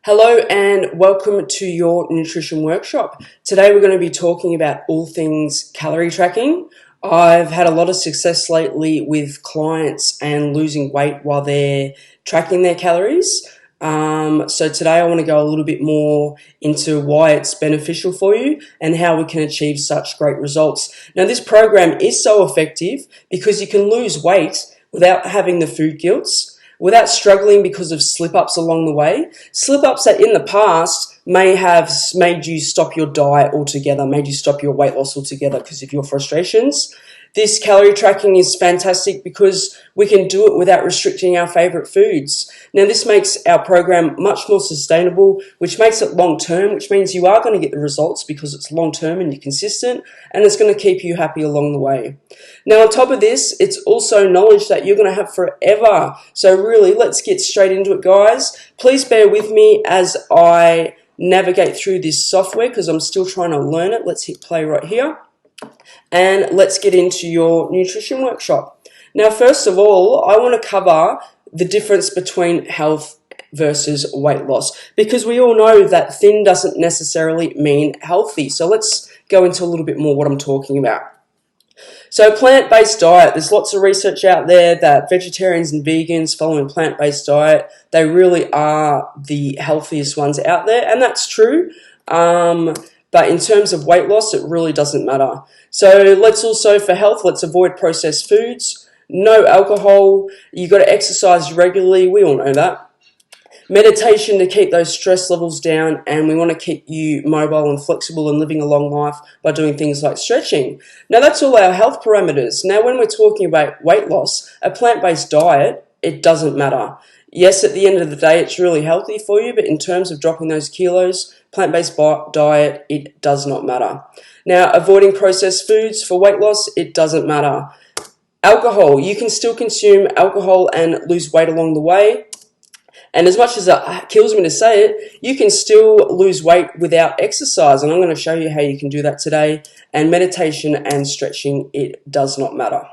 Hello and welcome to your nutrition workshop. Today we're going to be talking about all things calorie tracking. I've had a lot of success lately with clients and losing weight while they're tracking their calories. So today I want to go a little bit more into why it's beneficial for you and how we can achieve such great results. Now, this program is so effective because you can lose weight without having the food guilt, without struggling because of slip-ups along the way. Slip-ups that in the past may have made you stop your diet altogether, made you stop your weight loss altogether because of your frustrations. This calorie tracking is fantastic because we can do it without restricting our favorite foods. Now, this makes our program much more sustainable, which makes it long-term, which means you are going to get the results because it's long-term and you're consistent, and it's going to keep you happy along the way. Now, on top of this, it's also knowledge that you're going to have forever. So really, let's get straight into it, guys. Please bear with me as I navigate through this software because I'm still trying to learn it. Let's hit play right here. And let's get into your nutrition workshop. Now, first of all, I want to cover the difference between health versus weight loss, because we all know that thin doesn't necessarily mean healthy. So let's go into a little bit more what I'm talking about. So plant-based diet, there's lots of research out there that vegetarians and vegans following plant-based diet, they really are the healthiest ones out there, and that's true. But in terms of weight loss, it really doesn't matter. So let's also, for health, let's avoid processed foods, no alcohol, you've got to exercise regularly, we all know that. Meditation to keep those stress levels down, and we want to keep you mobile and flexible and living a long life by doing things like stretching. Now, that's all our health parameters. Now, when we're talking about weight loss, a plant-based diet, it doesn't matter. Yes, at the end of the day, it's really healthy for you, but in terms of dropping those kilos, plant-based diet, it does not matter. Now, avoiding processed foods for weight loss, it doesn't matter. Alcohol, you can still consume alcohol and lose weight along the way. And as much as it kills me to say it, you can still lose weight without exercise. And I'm going to show you how you can do that today. And meditation and stretching, it does not matter.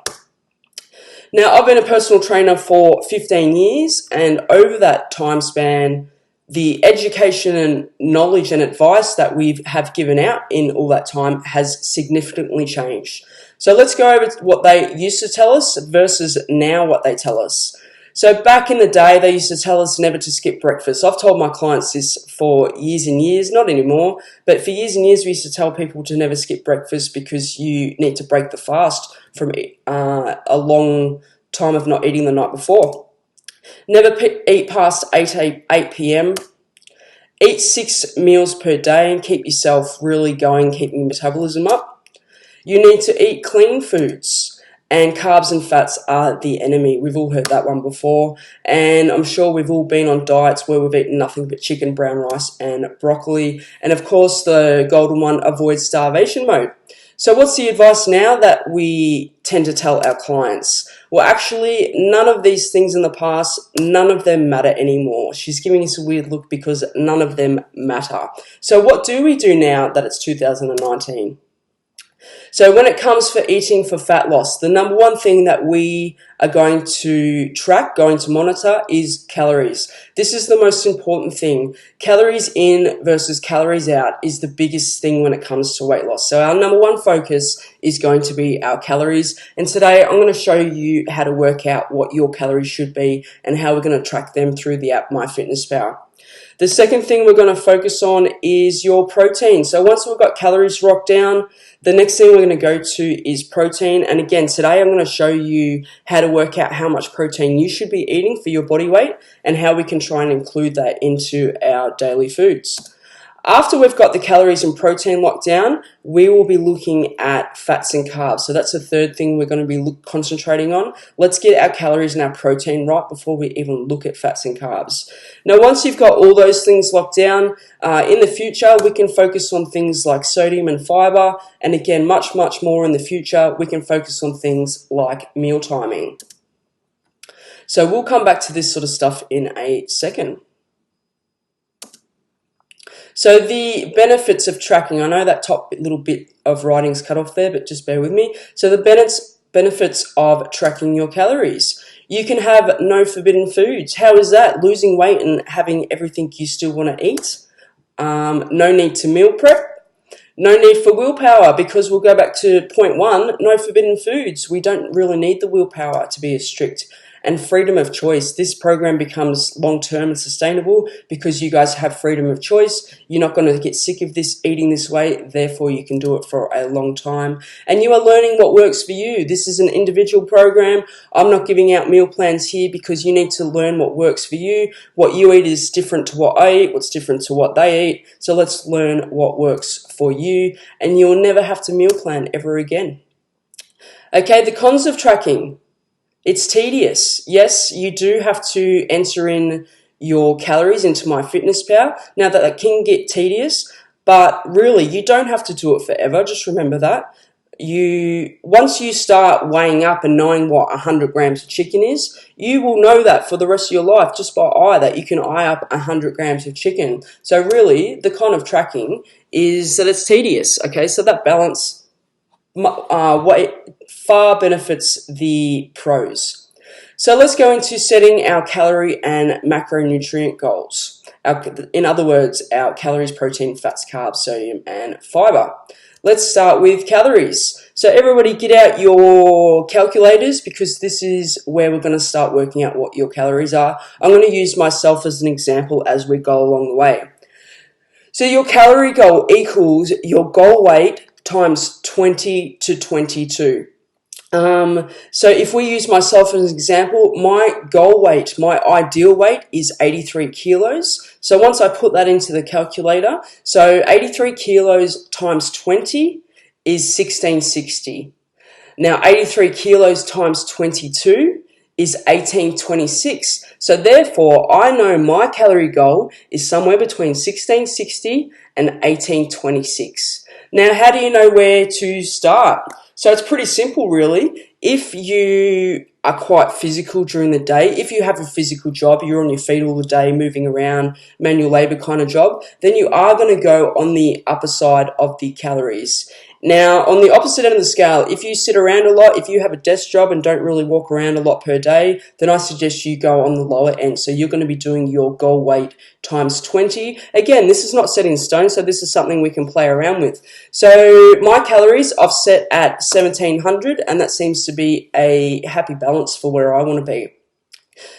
Now, I've been a personal trainer for 15 years, and over that time span, the education and knowledge and advice that we have given out in all that time has significantly changed. So let's go over what they used to tell us versus now what they tell us. So back in the day, they used to tell us never to skip breakfast. I've told my clients this for years and years, not anymore, but for years and years we used to tell people to never skip breakfast because you need to break the fast from a long time of not eating the night before. Never eat past 8 p.m. Eat 6 meals per day and keep yourself really going, keeping your metabolism up. You need to eat clean foods. And carbs and fats are the enemy. We've all heard that one before. And I'm sure we've all been on diets where we've eaten nothing but chicken, brown rice, and broccoli. And of course, the golden one, avoid starvation mode. So what's the advice now that we tend to tell our clients? Well, actually, none of these things in the past, none of them matter anymore. She's giving us a weird look because none of them matter. So what do we do now that it's 2019? So when it comes for eating for fat loss, the number one thing that we are going to track, going to monitor, is calories. This is the most important thing. Calories in versus calories out is the biggest thing when it comes to weight loss. So our number one focus is going to be our calories. And today I'm going to show you how to work out what your calories should be and how we're going to track them through the app MyFitnessPal. The second thing we're going to focus on is your protein. So once we've got calories locked down, the next thing we're going to go to is protein. And again, today I'm going to show you how to work out how much protein you should be eating for your body weight and how we can try and include that into our daily foods. After we've got the calories and protein locked down, we will be looking at fats and carbs. So that's the third thing we're going to be concentrating on. Let's get our calories and our protein right before we even look at fats and carbs. Now, once you've got all those things locked down, in the future, we can focus on things like sodium and fiber. And again, much, much more in the future, we can focus on things like meal timing. So we'll come back to this sort of stuff in a second. So the benefits of tracking, I know that top little bit of writing's cut off there, but just bear with me. So the benefits of tracking your calories. You can have no forbidden foods. How is that? Losing weight and having everything you still want to eat. No need to meal prep. No need for willpower, because we'll go back to point one, no forbidden foods. We don't really need the willpower to be as strict. And freedom of choice. This program becomes long-term and sustainable because you guys have freedom of choice. You're not going to get sick of this eating this way, therefore you can do it for a long time. And you are learning what works for you. This is an individual program. I'm not giving out meal plans here because you need to learn what works for you. What you eat is different to what I eat, what's different to what they eat. So let's learn what works for you, and you'll never have to meal plan ever again. Okay, the cons of tracking. It's tedious. Yes, you do have to enter in your calories into MyFitnessPal. Now that can get tedious, but really you don't have to do it forever. Just remember that. Once you start weighing up and knowing what 100 grams of chicken is, you will know that for the rest of your life just by eye, that you can eye up 100 grams of chicken. So really, the con of tracking is that it's tedious. Okay, so that balance far benefits the pros. So let's go into setting our calorie and macronutrient goals. In other words, our calories, protein, fats, carbs, sodium, and fiber. Let's start with calories. So everybody get out your calculators, because this is where we're going to start working out what your calories are. I'm going to use myself as an example as we go along the way. So your calorie goal equals your goal weight times 20 to 22. So if we use myself as an example, my goal weight, my ideal weight is 83 kilos. So once I put that into the calculator, so 83 kilos times 20 is 1660. Now 83 kilos times 22 is 1826. So therefore, I know my calorie goal is somewhere between 1660 and 1826. Now, how do you know where to start? So it's pretty simple, really. If you are quite physical during the day, if you have a physical job, you're on your feet all the day, moving around, manual labor kind of job, then you are going to go on the upper side of the calories. Now, on the opposite end of the scale, if you sit around a lot, if you have a desk job and don't really walk around a lot per day, then I suggest you go on the lower end. So you're going to be doing your goal weight times 20. Again, this is not set in stone, so this is something we can play around with. So my calories I've set at 1700, and that seems to be a happy balance for where I want to be.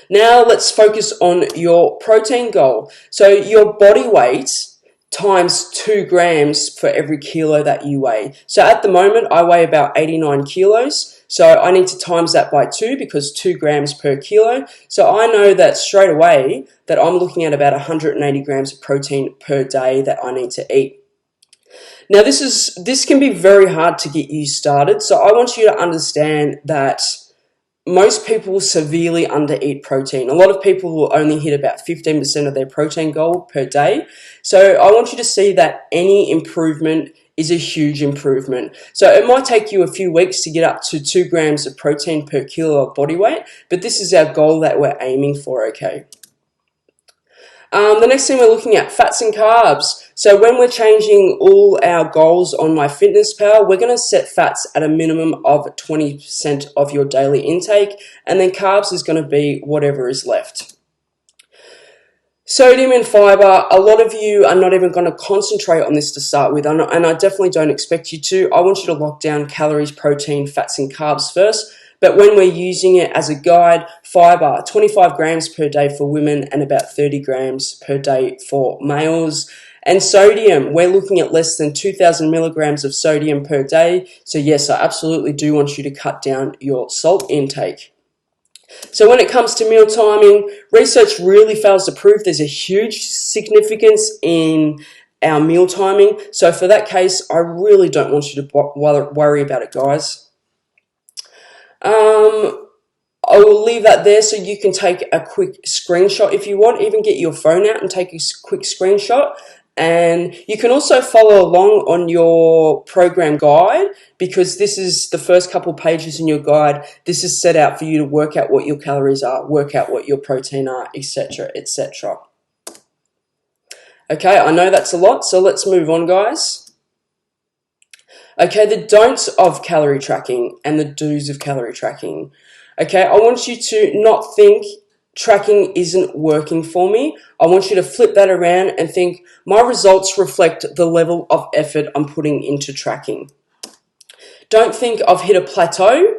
Now let's focus on your protein goal. So your body weight times 2 grams for every kilo that you weigh. So at the moment, I weigh about 89 kilos. So I need to times that by 2, because 2 grams per kilo. So I know that straight away that I'm looking at about 180 grams of protein per day that I need to eat. Now this can be very hard to get you started. So I want you to understand that most people severely undereat protein. A lot of people will only hit about 15% of their protein goal per day. So I want you to see that any improvement is a huge improvement. So it might take you a few weeks to get up to 2 grams of protein per kilo of body weight, but this is our goal that we're aiming for, okay? The next thing we're looking at, fats and carbs. So when we're changing all our goals on MyFitnessPal, we're going to set fats at a minimum of 20% of your daily intake, and then carbs is going to be whatever is left. Sodium and fiber, a lot of you are not even going to concentrate on this to start with, and I definitely don't expect you to. I want you to lock down calories, protein, fats and carbs first. But when we're using it as a guide, fiber, 25 grams per day for women and about 30 grams per day for males. And sodium, we're looking at less than 2,000 milligrams of sodium per day. So yes, I absolutely do want you to cut down your salt intake. So when it comes to meal timing, research really fails to prove there's a huge significance in our meal timing. So for that case, I really don't want you to worry about it, guys. I will leave that there so you can take a quick screenshot if you want. Even get your phone out and take a quick screenshot. And you can also follow along on your program guide, because this is the first couple pages in your guide. This is set out for you to work out what your calories are, work out what your protein are, etc., etc. Okay, I know that's a lot, so let's move on, guys. Okay, the don'ts of calorie tracking and the do's of calorie tracking. Okay, I want you to not think tracking isn't working for me. I want you to flip that around and think my results reflect the level of effort I'm putting into tracking. Don't think I've hit a plateau.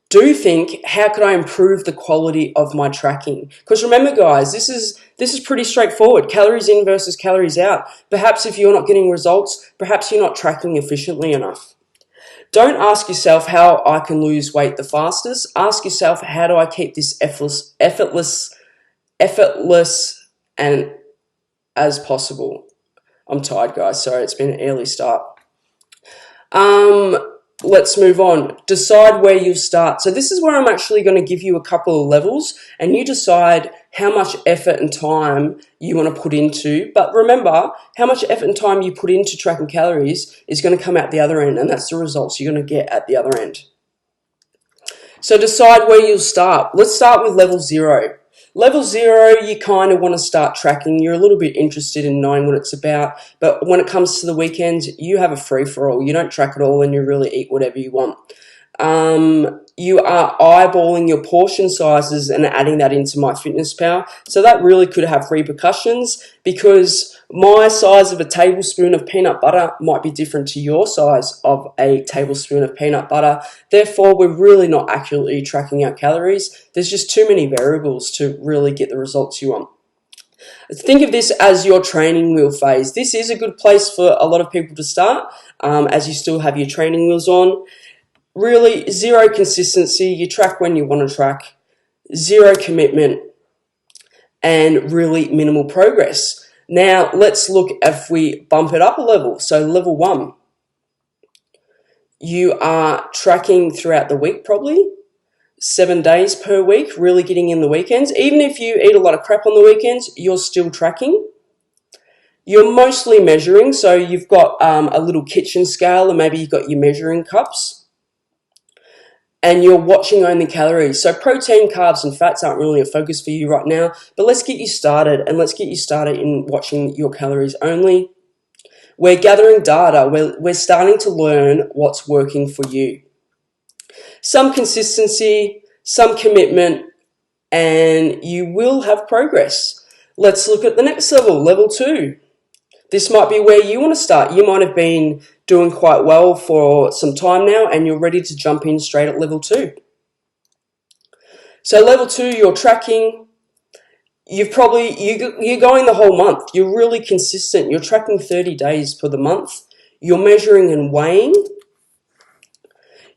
Do think, how could I improve the quality of my tracking? Because remember, guys, this is pretty straightforward. Calories in versus calories out. Perhaps if you're not getting results, perhaps you're not tracking efficiently enough. Don't ask yourself how I can lose weight the fastest. Ask yourself, how do I keep this effortless and as possible? I'm tired, guys. Sorry, it's been an early start. Let's move on. Decide where you'll start. So this is where I'm actually going to give you a couple of levels and you decide how much effort and time you want to put into. But remember, how much effort and time you put into tracking calories is going to come out the other end, and that's the results you're going to get at the other end. So decide where you'll start. Let's start with level 0. Level 0, you kind of want to start tracking. You're a little bit interested in knowing what it's about. But when it comes to the weekends, you have a free-for-all. You don't track at all and you really eat whatever you want. You are eyeballing your portion sizes and adding that into MyFitnessPal. So that really could have repercussions because my size of a tablespoon of peanut butter might be different to your size of a tablespoon of peanut butter. Therefore, we're really not accurately tracking our calories. There's just too many variables to really get the results you want. Think of this as your training wheel phase. This is a good place for a lot of people to start as you still have your training wheels on. Really, zero consistency. You track when you want to track. Zero commitment. And really minimal progress. Now, let's look if we bump it up a level. So, level 1. You are tracking throughout the week probably. 7 days per week, really getting in the weekends. Even if you eat a lot of crap on the weekends, you're still tracking. You're mostly measuring. So, you've got a little kitchen scale and maybe you've got your measuring cups. And you're watching only calories. So protein, carbs, and fats aren't really a focus for you right now, but let's get you started, and let's get you started in watching your calories only. We're gathering data. We're starting to learn what's working for you. Some consistency, some commitment, and you will have progress. Let's look at the next level, level 2. This might be where you want to start. You might have been doing quite well for some time now and you're ready to jump in straight at level 2. So level 2, you're tracking. You're going the whole month. You're really consistent. You're tracking 30 days per the month. You're measuring and weighing.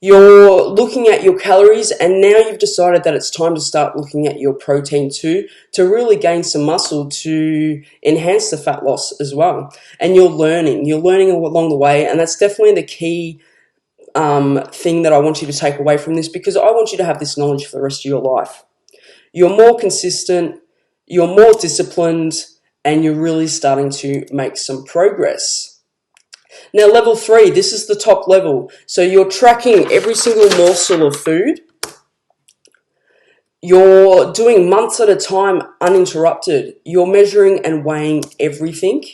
You're looking at your calories, and now you've decided that it's time to start looking at your protein too, to really gain some muscle to enhance the fat loss as well. And you're learning along the way, and that's definitely the key thing that I want you to take away from this, because I want you to have this knowledge for the rest of your life. You're more consistent, you're more disciplined, and you're really starting to make some progress. Now, level 3, this is the top level. So you're tracking every single morsel of food. You're doing months at a time uninterrupted. You're measuring and weighing everything.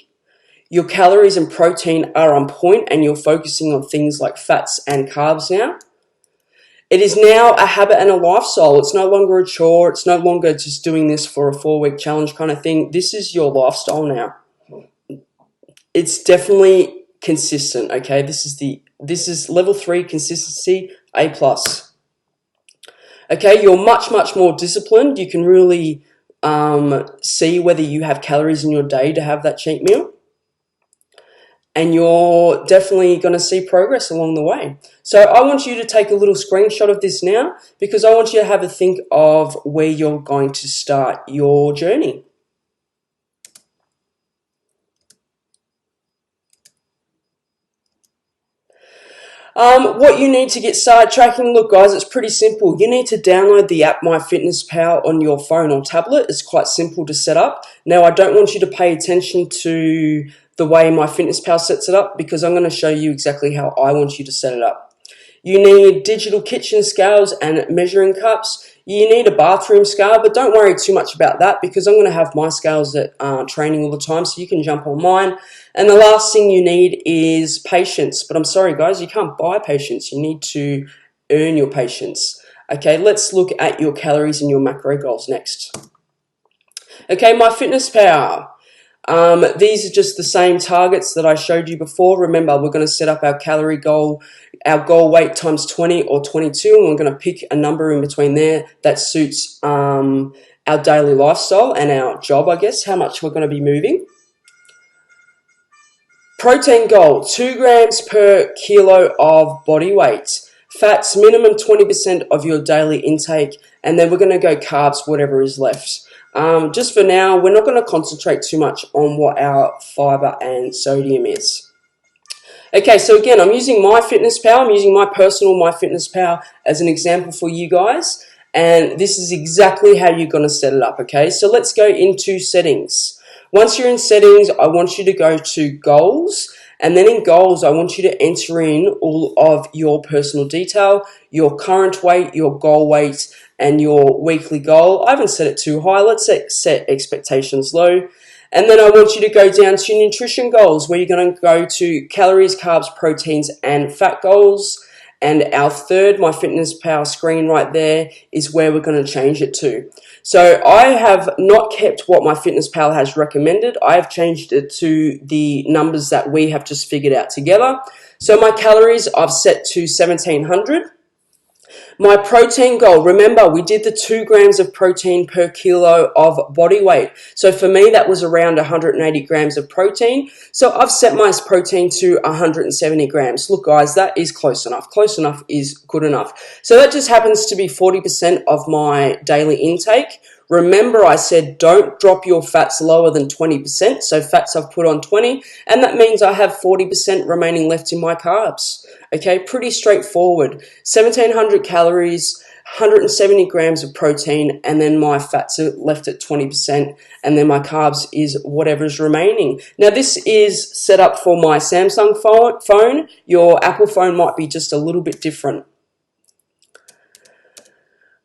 Your calories and protein are on point, and you're focusing on things like fats and carbs now. It is now a habit and a lifestyle. It's no longer a chore. It's no longer just doing this for a 4-week challenge kind of thing. This is your lifestyle now. It's definitely consistent, okay? This is level 3 consistency, A+. Okay, you're much more disciplined. You can really see whether you have calories in your day to have that cheat meal. And you're definitely going to see progress along the way. So I want you to take a little screenshot of this now, because I want you to have a think of where you're going to start your journey. What you need to get started tracking, look guys, it's pretty simple. You need to download the app MyFitnessPal on your phone or tablet. It's quite simple to set up. Now, I don't want you to pay attention to the way MyFitnessPal sets it up, because I'm going to show you exactly how I want you to set it up. You need digital kitchen scales and measuring cups. You need a bathroom scale, but don't worry too much about that, because I'm going to have my scales at training all the time, so you can jump on mine. And the last thing you need is patience. But I'm sorry, guys, you can't buy patience. You need to earn your patience. Okay, let's look at your calories and your macro goals next. Okay, my fitness power. These are just the same targets that I showed you before. Remember, we're going to set up our calorie goal, our goal weight times 20 or 22, and we're going to pick a number in between there that suits our daily lifestyle and our job, I guess, how much we're going to be moving. Protein goal, 2 grams per kilo of body weight. Fats, minimum 20% of your daily intake, and then we're going to go carbs, whatever is left. Just for now, we're not going to concentrate too much on what our fiber and sodium is. Okay, so again, I'm using MyFitnessPal. I'm using my personal MyFitnessPal as an example for you guys, and this is exactly how you're going to set it up, okay? So let's go into settings. Once you're in settings, I want you to go to goals, and then in goals, I want you to enter in all of your personal detail, your current weight, your goal weight, and your weekly goal. I haven't set it too high. Let's set expectations low. And then I want you to go down to nutrition goals, where you're going to go to calories, carbs, proteins, and fat goals. And our third MyFitnessPal screen right there is where we're going to change it to. So I have not kept what MyFitnessPal has recommended. I have changed it to the numbers that we have just figured out together. So my calories I've set to 1700. My protein goal, remember we did the 2 grams of protein per kilo of body weight. So for me that was around 180 grams of protein. So I've set my protein to 170 grams. Look guys, that is close enough. Close enough is good enough. So that just happens to be 40% of my daily intake. Remember I said don't drop your fats lower than 20%. So fats I've put on 20, and that means I have 40% remaining left in my carbs. Okay, pretty straightforward. 1700 calories, 170 grams of protein, and then my fats are left at 20%, and then my carbs is whatever's remaining. Now this is set up for my Samsung phone. Your Apple phone might be just a little bit different.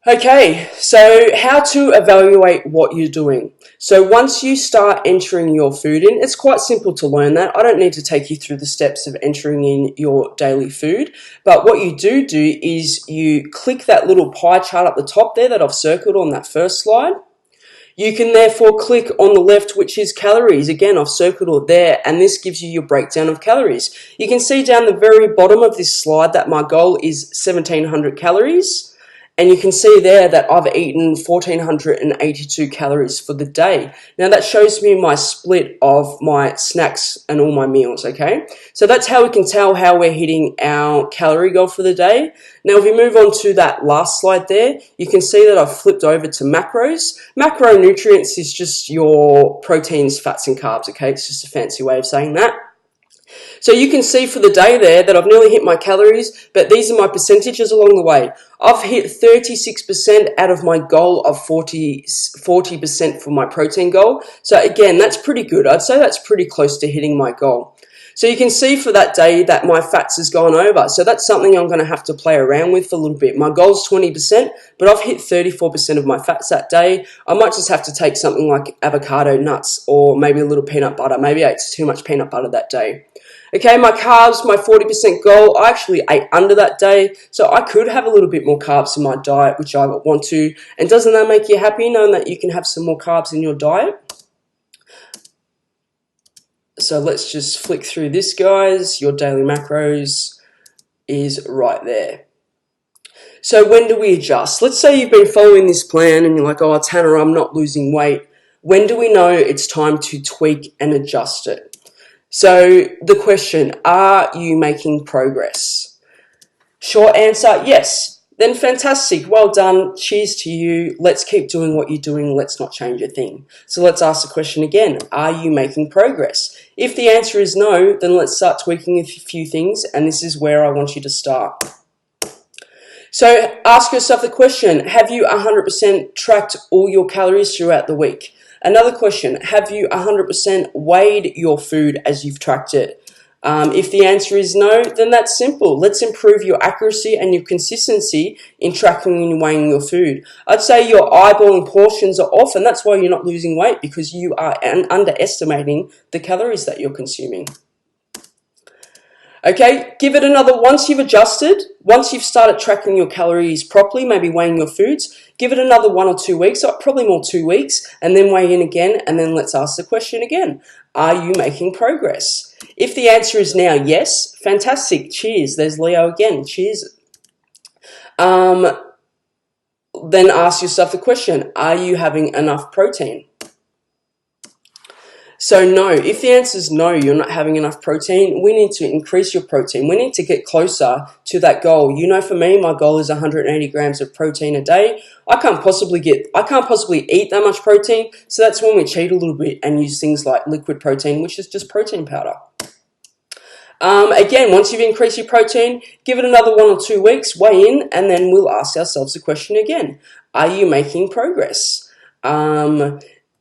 Okay, so how to evaluate what you're doing. So once you start entering your food in, it's quite simple to learn that. I don't need to take you through the steps of entering in your daily food, but what you do is you click that little pie chart at the top there that I've circled on that first slide. You can therefore click on the left, which is calories. Again, I've circled it there, and this gives you your breakdown of calories. You can see down the very bottom of this slide that my goal is 1700 calories. And you can see there that I've eaten 1,482 calories for the day. Now that shows me my split of my snacks and all my meals, okay? So that's how we can tell how we're hitting our calorie goal for the day. Now if we move on to that last slide there, you can see that I've flipped over to macros. Macronutrients is just your proteins, fats and carbs, okay? It's just a fancy way of saying that. So you can see for the day there that I've nearly hit my calories, but these are my percentages along the way. I've hit 36% out of my goal of 40% for my protein goal. So again, that's pretty good. I'd say that's pretty close to hitting my goal. So you can see for that day that my fats has gone over. So that's something I'm going to have to play around with for a little bit. My goal's 20%, but I've hit 34% of my fats that day. I might just have to take something like avocado, nuts, or maybe a little peanut butter. Maybe I ate too much peanut butter that day. Okay, my carbs, my 40% goal, I actually ate under that day, so I could have a little bit more carbs in my diet, which I want to. And doesn't that make you happy, knowing that you can have some more carbs in your diet? So let's just flick through this, guys. Your daily macros is right there. So when do we adjust? Let's say you've been following this plan and you're like, oh, Tanner, I'm not losing weight. When do we know it's time to tweak and adjust it? So the question, are you making progress? Short answer, yes. Then fantastic, well done, cheers to you. Let's keep doing what you're doing, let's not change a thing. So let's ask the question again, are you making progress? If the answer is no, then let's start tweaking a few things, and this is where I want you to start. So ask yourself the question, have you 100% tracked all your calories throughout the week? Another question, have you 100% weighed your food as you've tracked it? If the answer is no, then that's simple. Let's improve your accuracy and your consistency in tracking and weighing your food. I'd say your eyeballing portions are off, and that's why you're not losing weight, because you are underestimating the calories that you're consuming. Okay, give it another, once you've adjusted, once you've started tracking your calories properly, maybe weighing your foods, give it another 1 or 2 weeks, or probably more 2 weeks, and then weigh in again, and then let's ask the question again. Are you making progress? If the answer is now yes, fantastic, cheers. There's Leo again, cheers. Then ask yourself the question, are you having enough protein? So no, if the answer is no, you're not having enough protein, we need to increase your protein. We need to get closer to that goal. You know, for me, my goal is 180 grams of protein a day. I can't possibly eat that much protein. So that's when we cheat a little bit and use things like liquid protein, which is just protein powder. Again, once you've increased your protein, give it another 1 or 2 weeks, weigh in, and then we'll ask ourselves the question again. Are you making progress?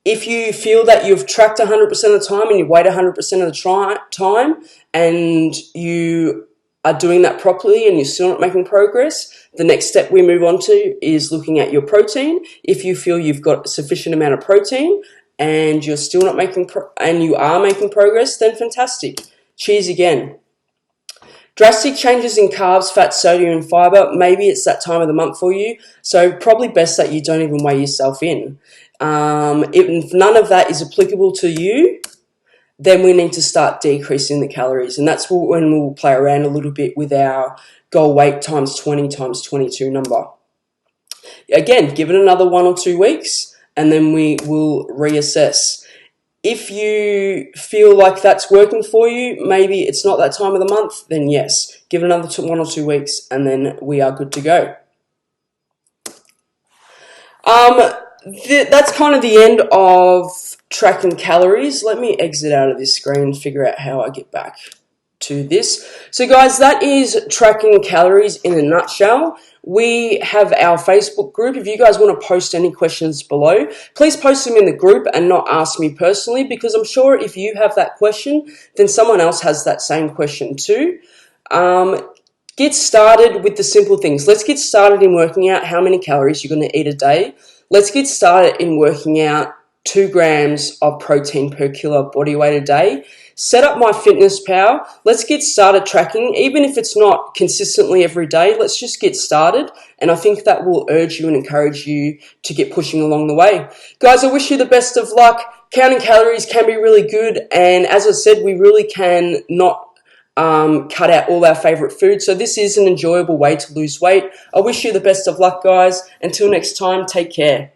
If you feel that you've tracked 100% of the time and you weighed 100% of the time and you are doing that properly and you're still not making progress, the next step we move on to is looking at your protein. If you feel you've got a sufficient amount of protein and you're still not making you are making progress, then fantastic. Cheers again. Drastic changes in carbs, fat, sodium, and fiber, maybe it's that time of the month for you, so probably best that you don't even weigh yourself in. If none of that is applicable to you, then we need to start decreasing the calories, and that's when we'll play around a little bit with our goal weight times 20 times 22 number. Again, give it another 1 or 2 weeks, and then we will reassess. If you feel like that's working for you, maybe it's not that time of the month, then yes, give it another 1 or 2 weeks, and then we are good to go. That's kind of the end of tracking calories. Let me exit out of this screen and figure out how I get back to this. So guys, that is tracking calories in a nutshell. We have our Facebook group. If you guys want to post any questions below, please post them in the group and not ask me personally, because I'm sure if you have that question, then someone else has that same question too. Get started with the simple things. Let's get started in working out how many calories you're going to eat a day. Let's get started in working out 2 grams of protein per kilo of body weight a day. Set up MyFitnessPal. Let's get started tracking. Even if it's not consistently every day, let's just get started. And I think that will urge you and encourage you to get pushing along the way. Guys, I wish you the best of luck. Counting calories can be really good. And as I said, we really can not cut out all our favorite foods. So this is an enjoyable way to lose weight. I wish you the best of luck, guys. Until next time, take care.